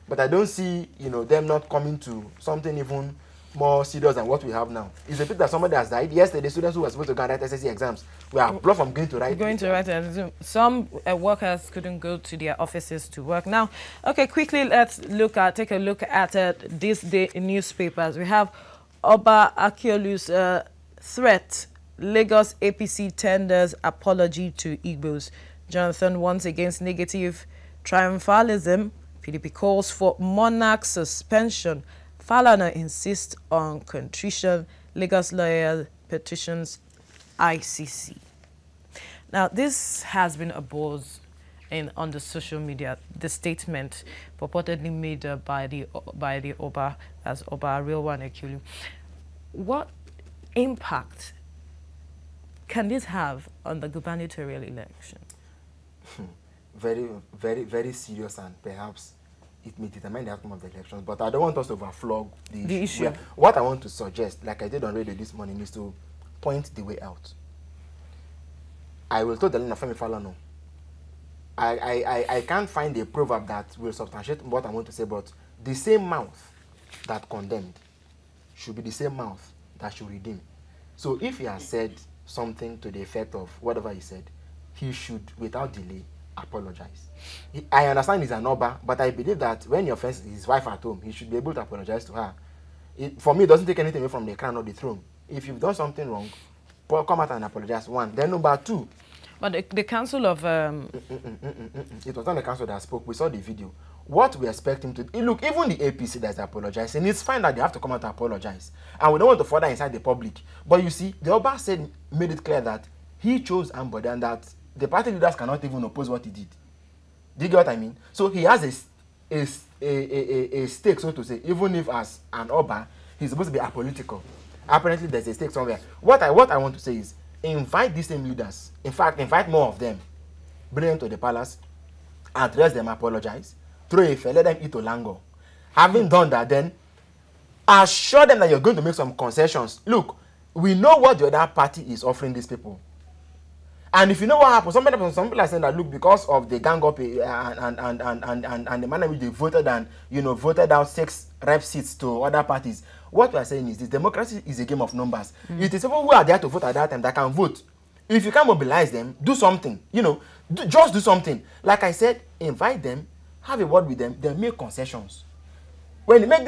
But I don't see, them not coming to something even more serious than what we have now. It's a bit that somebody has died. Yesterday, students who were supposed to go and write SSC exams were blocked from going to write. Some workers couldn't go to their offices to work. Now, okay, quickly, let's take a look at this day newspapers. We have Oba Akiolu's threat. Lagos APC tenders apology to Igbos. Jonathan warns against negative triumphalism. PDP calls for monarch suspension. Falana insists on contrition. Lagos lawyer petitions ICC. Now, this has been a buzz on the social media. The statement purportedly made by the Oba, as Oba Rilwan Akiolu. What impact can this have on the gubernatorial election? Very, very, very serious, and perhaps it may determine the outcome of the elections. But I don't want us to overflog the issue. What I want to suggest, like I did on radio this morning, is to point the way out. I will tell the line of Femi Falana. I can't find a proverb that will substantiate what I want to say, but the same mouth that condemned should be the same mouth that should redeem. So if he has said something to the effect of whatever he said, he should, without delay, apologize. I understand he's an Oba, but I believe that when he offends his wife at home, he should be able to apologize to her. For me, it doesn't take anything away from the crown or the throne. If you've done something wrong, come out and apologize. One. Then number two. But the council of... It was not the council that spoke. We saw the video. What we expect him to... Look, even the APC that's apologizing, it's fine that they have to come out to apologize. And we don't want to further inside the public. But you see, the Oba made it clear that he chose Ambode and that the party leaders cannot even oppose what he did. Do you get what I mean? So he has a stake, so to say, even if as an Oba, he's supposed to be apolitical. Apparently, there's a stake somewhere. What I want to say is, invite these same leaders. In fact, invite more of them. Bring them to the palace, address them, apologize, throw a fair, let them eat Olango. Having done that, then assure them that you're going to make some concessions. Look, we know what the other party is offering these people. And if you know what happened, some people are saying that, look, because of the gang up and the manner in which they voted and, voted out 6 rep seats to other parties, what we are saying is this: democracy is a game of numbers. It is people who are there to vote at that time that can vote. If you can't mobilize them, do something. Just do something. Like I said, invite them, have a word with them, then make concessions. When you make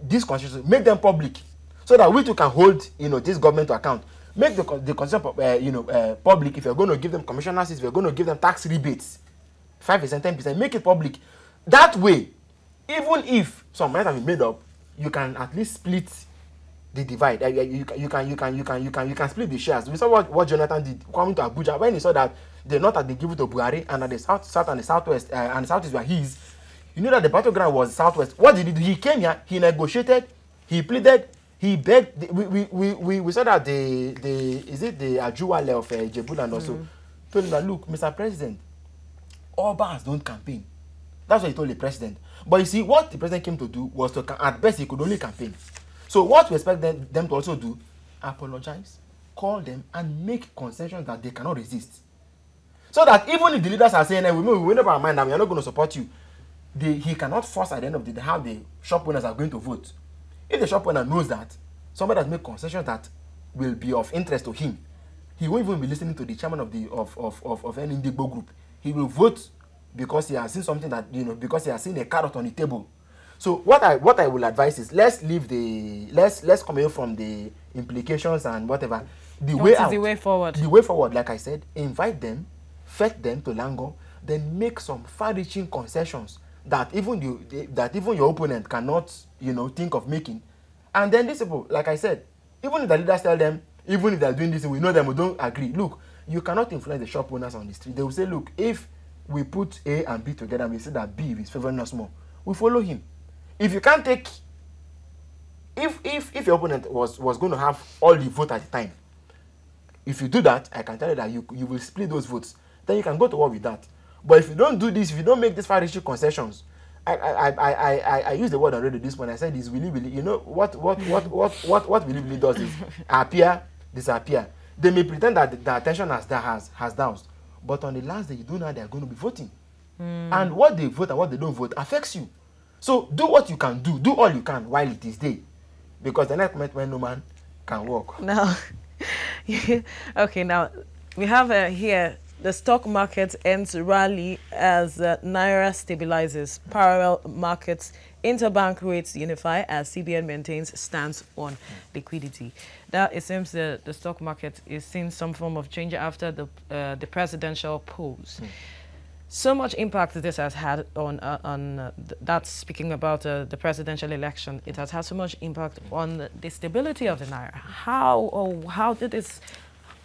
these concessions, make them public, so that we too can hold, this government to account. Make the concession, public. If you're going to give them commissioners, if you're going to give them tax rebates, 5%, 10%, make it public. That way, even if some might have been made up, you can at least split the divide. You can split the shares. We saw what Jonathan did coming to Abuja when he saw that the north had been given to Buhari and that the south and the southwest and the southeast were his. You knew that the battleground was southwest. What did he do? He came here. He negotiated. He pleaded. He begged. We saw that the Ajuwale of Jebul and also told him that, look, Mr. President, Obas don't campaign. That's what he told the president. But you see, what the president came to do was to, at best, he could only campaign. So what we expect them to also do, apologize, call them, and make concessions that they cannot resist. So that even if the leaders are saying, hey, we made up our mind and we are not going to support you, he cannot force at the end of the day how the shop owners are going to vote. If the shop owner knows that somebody has made concessions that will be of interest to him, he won't even be listening to the chairman of any Indigbo group. He will vote because he has seen something that, because he has seen a carrot on the table. So what I will advise is, let's come away from the implications and whatever. The way forward. The way forward, like I said, invite them, fetch them to Lango, then make some far-reaching concessions that even your opponent cannot, think of making. And then these people, like I said, even if the leaders tell them, even if they're doing this, we know them, we don't agree. Look, you cannot influence the shop owners on the street. They will say, look, if we put A and B together and we say that B is favoring us more, we follow him. If you can't take, if your opponent was going to have all the vote at the time, if you do that, I can tell you that you will split those votes. Then you can go to war with that. But if you don't do this, if you don't make these far-reaching concessions, I used the word already this morning. I said this really, what really does is appear, disappear. They may pretend that the attention has doused, but on the last day, you do know they are going to be voting. And what they vote and what they don't vote affects you. So do what you can do all you can while it is day, because the next moment when no man can walk. Now, okay, now we have here the stock market ends rally as Naira stabilizes, parallel markets, interbank rates unify as CBN maintains stance on liquidity. Now it seems the stock market is seeing some form of change after the presidential polls. So much impact this has had on that's speaking about the presidential election. It has had so much impact on the stability of the Naira. How did this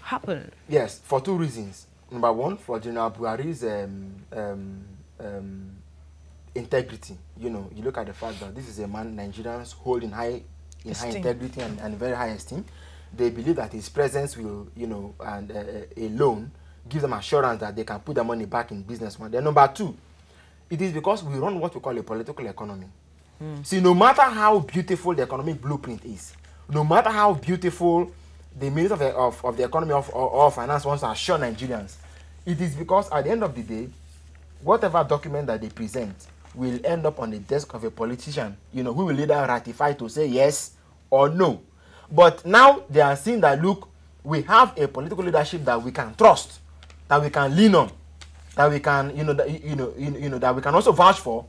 happen? Yes, for two reasons. Number one, for General Buhari's integrity. You know, you look at the fact that this is a man Nigerians hold in high integrity and very high esteem. They believe that his presence will, you know, and alone give them assurance that they can put their money back in business one. Then number two, it is because we run what we call a political economy. See, no matter how beautiful the economic blueprint is, no matter how beautiful the Minister of the Economy or Finance wants to assure Nigerians, it is because at the end of the day, whatever document that they present will end up on the desk of a politician, you know, who will either ratify to say yes or no. But now they are seeing that, look, we have a political leadership that we can trust, that we can lean on, that we can, that we can also vouch for.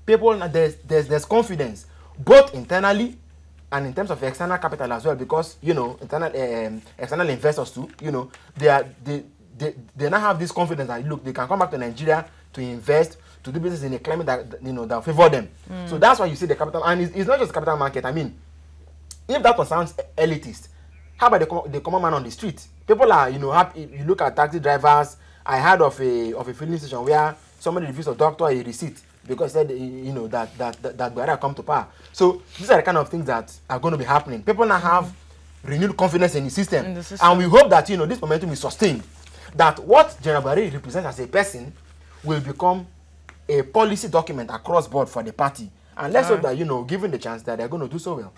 People, there's confidence, both internally and in terms of external capital as well, because, you know, external investors too, you know, they now have this confidence that, look, they can come back to Nigeria to invest, to do business in a climate that, you know, that favor them. So that's why you see the capital, and it's not just capital market. I mean, if that sounds elitist, how about the common man on the street? People are, you know, happy. You look at taxi drivers. I heard of a filling station where somebody refused a doctor a receipt because said, you know, that Buhari come to power. So these are the kind of things that are going to be happening. People now have renewed confidence in the system, and we hope that, you know, this momentum is sustained. That what General Buhari represents as a person will become a policy document across board for the party, and let's hope that, you know, given the chance, that they're going to do so well.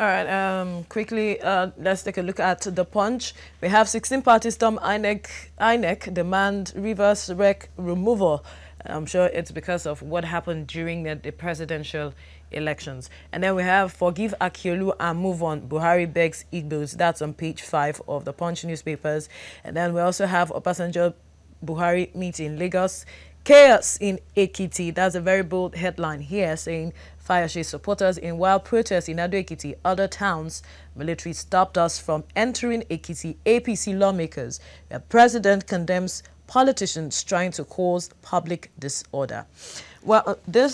All right, quickly, let's take a look at the Punch. We have 16 parties storm INEC demand reverse rec removal. I'm sure it's because of what happened during the presidential elections. And then we have forgive Akiolu and move on. Buhari begs Igbos. That's on page 5 of the Punch newspapers. And then we also have Obasanjo Buhari meet in Lagos. Chaos in Ekiti. That's a very bold headline here saying Fayose supporters in wild protests in Ado-Ekiti, other towns. Military stopped us from entering Ekiti. APC lawmakers. The president condemns politicians trying to cause public disorder. Well, the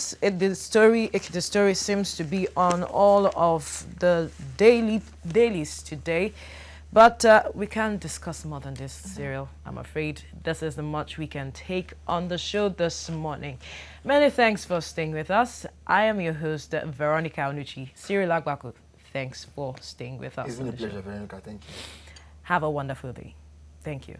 story seems to be on all of the dailies today. But we can't discuss more than this, Cyril. I'm afraid this is the much we can take on the show this morning. Many thanks for staying with us. I am your host, Veronica Onuchi. Cyril Agbaku, thanks for staying with us. It's been a pleasure, Veronica. Thank you. Have a wonderful day. Thank you.